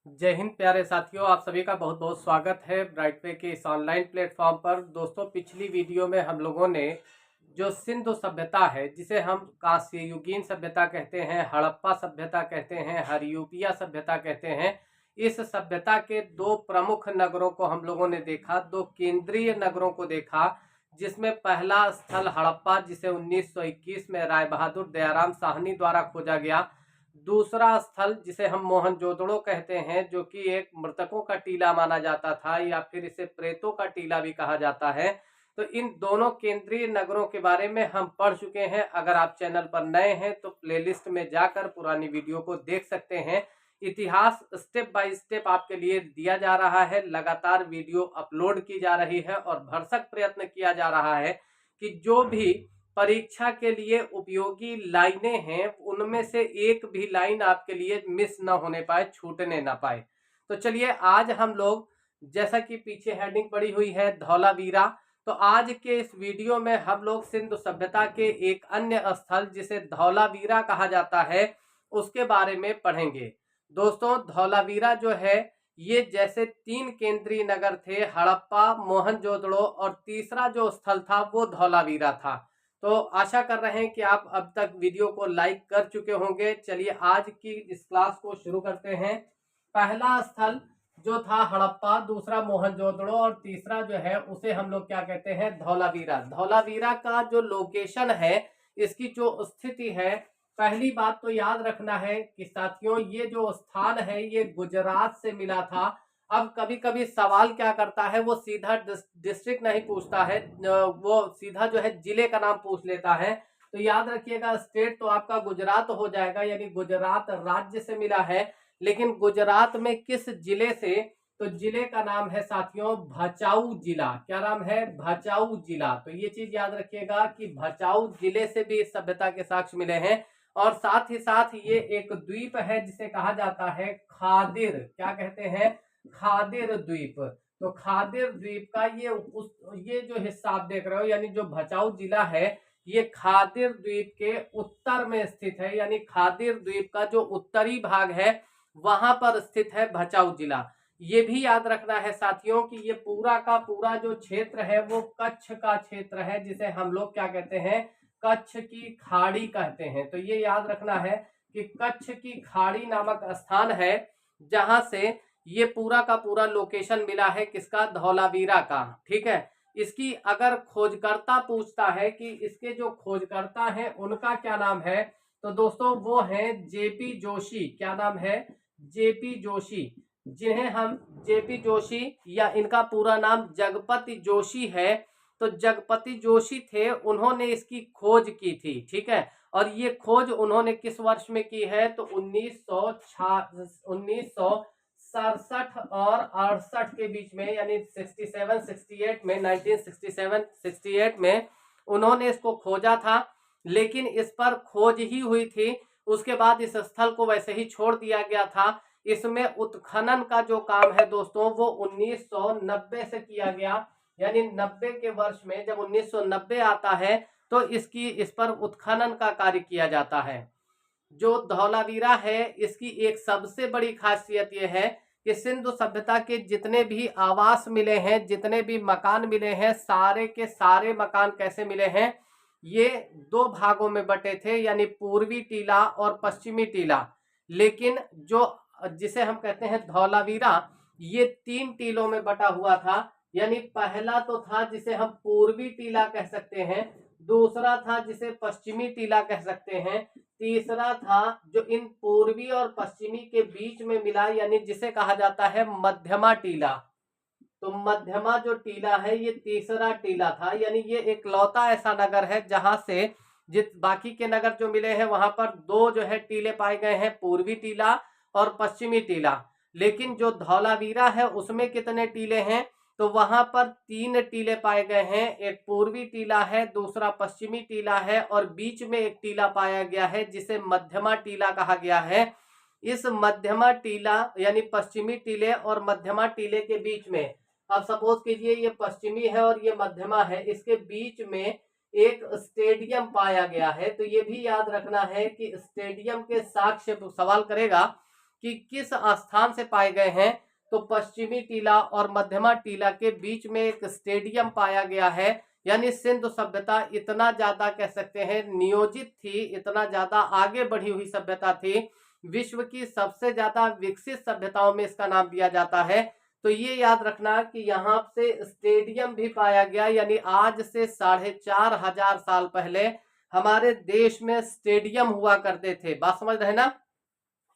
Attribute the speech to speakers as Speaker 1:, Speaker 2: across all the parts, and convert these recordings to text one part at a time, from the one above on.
Speaker 1: जय हिंद प्यारे साथियों, आप सभी का बहुत बहुत स्वागत है ब्राइट वे के इस ऑनलाइन प्लेटफॉर्म पर। दोस्तों, पिछली वीडियो में हम लोगों ने जो सिंधु सभ्यता है, जिसे हम कांस्य युगीन सभ्यता कहते हैं, हड़प्पा सभ्यता कहते हैं, हरियूपिया सभ्यता कहते हैं, इस सभ्यता के दो प्रमुख नगरों को हम लोगों ने देखा, दो केंद्रीय नगरों को देखा। जिसमें पहला स्थल हड़प्पा, जिसे 1921 में राय बहादुर दयाराम साहनी द्वारा खोजा गया। दूसरा स्थल जिसे हम मोहनजोदड़ो कहते हैं, जो कि एक मृतकों का टीला माना जाता था, या फिर इसे प्रेतों का टीला भी कहा जाता है। तो इन दोनों केंद्रीय नगरों के बारे में हम पढ़ चुके हैं। अगर आप चैनल पर नए हैं तो प्लेलिस्ट में जाकर पुरानी वीडियो को देख सकते हैं। इतिहास स्टेप बाय स्टेप आपके लिए दिया जा रहा है, लगातार वीडियो अपलोड की जा रही है और भरसक प्रयत्न किया जा रहा है कि जो भी परीक्षा के लिए उपयोगी लाइनें हैं, उनमें से एक भी लाइन आपके लिए मिस ना होने पाए, छूटने ना पाए। तो चलिए, आज हम लोग, जैसा कि पीछे हेडिंग पड़ी हुई है धौलावीरा, तो आज के इस वीडियो में हम लोग सिंधु सभ्यता के एक अन्य स्थल जिसे धौलावीरा कहा जाता है, उसके बारे में पढ़ेंगे। दोस्तों, धौलावीरा जो है, ये जैसे तीन केंद्रीय नगर थे, हड़प्पा, मोहनजोदड़ो, और तीसरा जो स्थल था वो धौलावीरा था। तो आशा कर रहे हैं कि आप अब तक वीडियो को लाइक कर चुके होंगे। चलिए, आज की इस क्लास को शुरू करते हैं। पहला स्थल जो था हड़प्पा, दूसरा मोहनजोदड़ो, और तीसरा जो है उसे हम लोग क्या कहते हैं, धौलावीरा। धौलावीरा का जो लोकेशन है, इसकी जो स्थिति है, पहली बात तो याद रखना है कि साथियों, ये जो स्थान है ये गुजरात से मिला था। अब कभी कभी सवाल क्या करता है, वो सीधा डिस्ट्रिक्ट नहीं पूछता है, वो सीधा जो है जिले का नाम पूछ लेता है। तो याद रखिएगा, स्टेट तो आपका गुजरात हो जाएगा, यानी गुजरात राज्य से मिला है। लेकिन गुजरात में किस जिले से? तो जिले का नाम है साथियों भचाऊ जिला। क्या नाम है? भचाऊ जिला। तो ये चीज याद रखिएगा कि भचाऊ जिले से भी इस सभ्यता के साक्ष्य मिले हैं। और साथ ही साथ ये एक द्वीप है जिसे कहा जाता है खादिर। क्या कहते हैं? खादिर द्वीप। तो खादिर द्वीप का ये जो हिस्सा आप देख रहे हो, यानी जो भचाऊ जिला है, ये खादिर द्वीप के उत्तर में स्थित है। यानी खादिर द्वीप का जो उत्तरी भाग है, वहां पर स्थित है भचाऊ जिला। ये भी याद रखना है साथियों कि ये पूरा का पूरा जो क्षेत्र है वो कच्छ का क्षेत्र है, जिसे हम लोग क्या कहते हैं, कच्छ की खाड़ी कहते हैं। तो ये याद रखना है कि कच्छ की खाड़ी नामक स्थान है, जहां से ये पूरा का पूरा लोकेशन मिला है किसका? धौलावीरा का। ठीक है। इसकी अगर खोजकर्ता पूछता है कि इसके जो खोजकर्ता हैं उनका क्या नाम है, तो दोस्तों वो हैं जेपी जोशी। क्या नाम है? जेपी जोशी। जिन्हें हम जेपी जोशी, या इनका पूरा नाम जगपति जोशी है। तो जगपति जोशी थे, उन्होंने इसकी खोज की थी। ठीक है। और ये खोज उन्होंने किस वर्ष में की है? तो 1967 और 68 के बीच में, यानी 67-68 में, 1967-68 में उन्होंने इसको खोजा था। लेकिन इस पर खोज ही हुई थी, उसके बाद इस स्थल को वैसे ही छोड़ दिया गया था। इसमें उत्खनन का जो काम है दोस्तों, वो 1990 से किया गया। यानी 90 के वर्ष में जब 1990 आता है, तो इस पर उत्खनन का कार्य किया जाता है। जो धौलावीरा है, इसकी एक सबसे बड़ी खासियत यह है कि सिंधु सभ्यता के जितने भी आवास मिले हैं, जितने भी मकान मिले हैं, सारे के सारे मकान कैसे मिले हैं? ये दो भागों में बटे थे, यानी पूर्वी टीला और पश्चिमी टीला। लेकिन जो जिसे हम कहते हैं धौलावीरा, ये तीन टीलों में बटा हुआ था। यानी पहला तो था जिसे हम पूर्वी टीला कह सकते हैं, दूसरा था जिसे पश्चिमी टीला कह सकते हैं, तीसरा था जो इन पूर्वी और पश्चिमी के बीच में मिला, यानी जिसे कहा जाता है मध्यमा टीला। तो मध्यमा जो टीला है, ये तीसरा टीला था। यानी ये एक लौता ऐसा नगर है जहां से बाकी के नगर जो मिले हैं, वहां पर दो जो है टीले पाए गए हैं, पूर्वी टीला और पश्चिमी टीला। लेकिन जो धौलावीरा है उसमें कितने टीले हैं? तो वहां पर तीन टीले पाए गए हैं। एक पूर्वी टीला है, दूसरा पश्चिमी टीला है, और बीच में एक टीला पाया गया है जिसे मध्यमा टीला कहा गया है। इस मध्यमा टीला, यानी पश्चिमी टीले और मध्यमा टीले के बीच में, अब सपोज कीजिए ये पश्चिमी है और ये मध्यमा है, इसके बीच में एक स्टेडियम पाया गया है। तो ये भी याद रखना है कि स्टेडियम के साक्ष्य सवाल करेगा कि किस स्थान से पाए गए हैं, तो पश्चिमी टीला और मध्यमा टीला के बीच में एक स्टेडियम पाया गया है। यानी सिंधु सभ्यता इतना ज्यादा कह सकते हैं नियोजित थी, इतना ज्यादा आगे बढ़ी हुई सभ्यता थी, विश्व की सबसे ज्यादा विकसित सभ्यताओं में इसका नाम दिया जाता है। तो ये याद रखना कि यहाँ से स्टेडियम भी पाया गया, यानी आज से 4500 साल पहले हमारे देश में स्टेडियम हुआ करते थे। बात समझ रहे ना।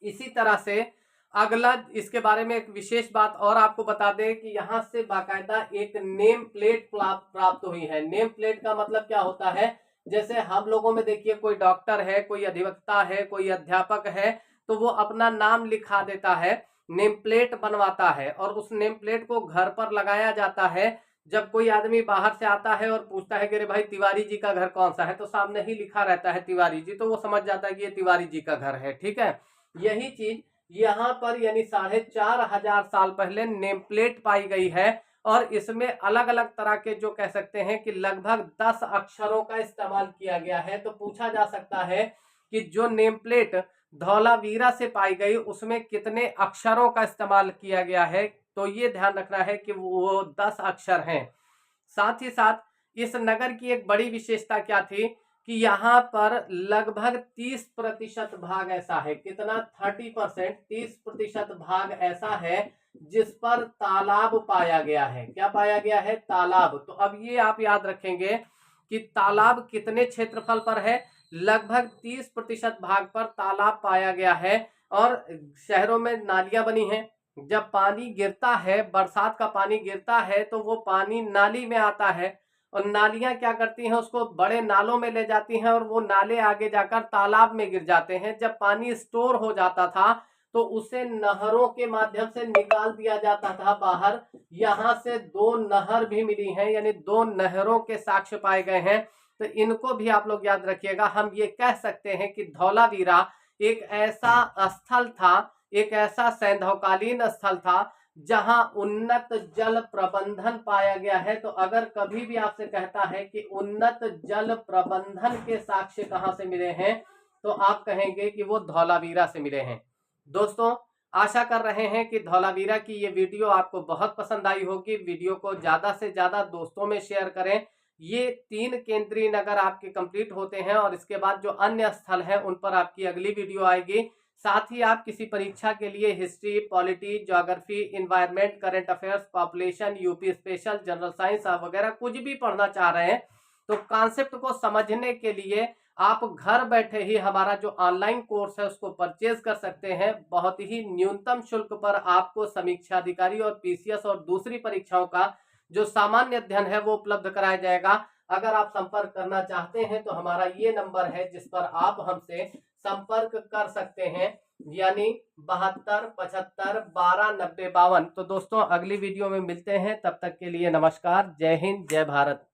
Speaker 1: इसी तरह से अगला इसके बारे में एक विशेष बात और आपको बता दें कि यहाँ से बाकायदा एक नेम प्लेट प्राप्त हुई है। नेम प्लेट का मतलब क्या होता है, जैसे हम लोगों में देखिए कोई डॉक्टर है, कोई अधिवक्ता है, कोई अध्यापक है, तो वो अपना नाम लिखा देता है, नेम प्लेट बनवाता है और उस नेम प्लेट को घर पर लगाया जाता है। जब कोई आदमी बाहर से आता है और पूछता है कि अरे भाई तिवारी जी का घर कौन सा है, तो सामने ही लिखा रहता है तिवारी जी, तो वो समझ जाता है कि ये तिवारी जी का घर है। ठीक है, यही चीज यहाँ पर यानी 4500 साल पहले नेम प्लेट पाई गई है और इसमें अलग अलग तरह के जो कह सकते हैं कि लगभग 10 अक्षरों का इस्तेमाल किया गया है। तो पूछा जा सकता है कि जो नेम प्लेट धौलावीरा से पाई गई उसमें कितने अक्षरों का इस्तेमाल किया गया है, तो ये ध्यान रखना है कि वो 10 अक्षर हैं। साथ ही साथ इस नगर की एक बड़ी विशेषता क्या थी कि यहाँ पर लगभग 30% भाग ऐसा है, कितना 30%, 30% भाग ऐसा है जिस पर तालाब पाया गया है। क्या पाया गया है? तालाब। तो अब ये आप याद रखेंगे कि तालाब कितने क्षेत्रफल पर है, लगभग 30% भाग पर तालाब पाया गया है। और शहरों में नालियां बनी हैं, जब पानी गिरता है, बरसात का पानी गिरता है तो वो पानी नाली में आता है और नालियां क्या करती हैं, उसको बड़े नालों में ले जाती हैं और वो नाले आगे जाकर तालाब में गिर जाते हैं। जब पानी स्टोर हो जाता था तो उसे नहरों के माध्यम से निकाल दिया जाता था बाहर। यहाँ से 2 नहर भी मिली हैं, यानी 2 नहरों के साक्ष्य पाए गए हैं। तो इनको भी आप लोग याद रखिएगा। हम ये कह सकते हैं कि धौलावीरा एक ऐसा स्थल था, एक ऐसा सैंधवकालीन स्थल था जहां उन्नत जल प्रबंधन पाया गया है। तो अगर कभी भी आपसे कहता है कि उन्नत जल प्रबंधन के साक्ष्य कहां से मिले हैं, तो आप कहेंगे कि वो धौलावीरा से मिले हैं। दोस्तों, आशा कर रहे हैं कि धौलावीरा की ये वीडियो आपको बहुत पसंद आई होगी। वीडियो को ज्यादा से ज्यादा दोस्तों में शेयर करें। ये 3 केंद्रीय नगर आपके कंप्लीट होते हैं और इसके बाद जो अन्य स्थल हैं उन पर आपकी अगली वीडियो आएगी। साथ ही आप किसी परीक्षा के लिए history, polity, geography, environment, current affairs, population, UP special, general science वगैरह कुछ भी पढ़ना चाह रहे हैं, तो कॉन्सेप्ट को समझने के लिए आप घर बैठे ही हमारा जो ऑनलाइन कोर्स है उसको परचेज कर सकते हैं। बहुत ही न्यूनतम शुल्क पर आपको समीक्षा अधिकारी और पीसीएस और दूसरी परीक्षाओं का जो सामान्य अध्ययन है वो उपलब्ध कराया जाएगा। अगर आप संपर्क करना चाहते हैं तो हमारा ये नंबर है जिस पर आप हमसे संपर्क कर सकते हैं, यानी 72 75 12 90 52। तो दोस्तों, अगली वीडियो में मिलते हैं, तब तक के लिए नमस्कार। जय हिंद, जय भारत।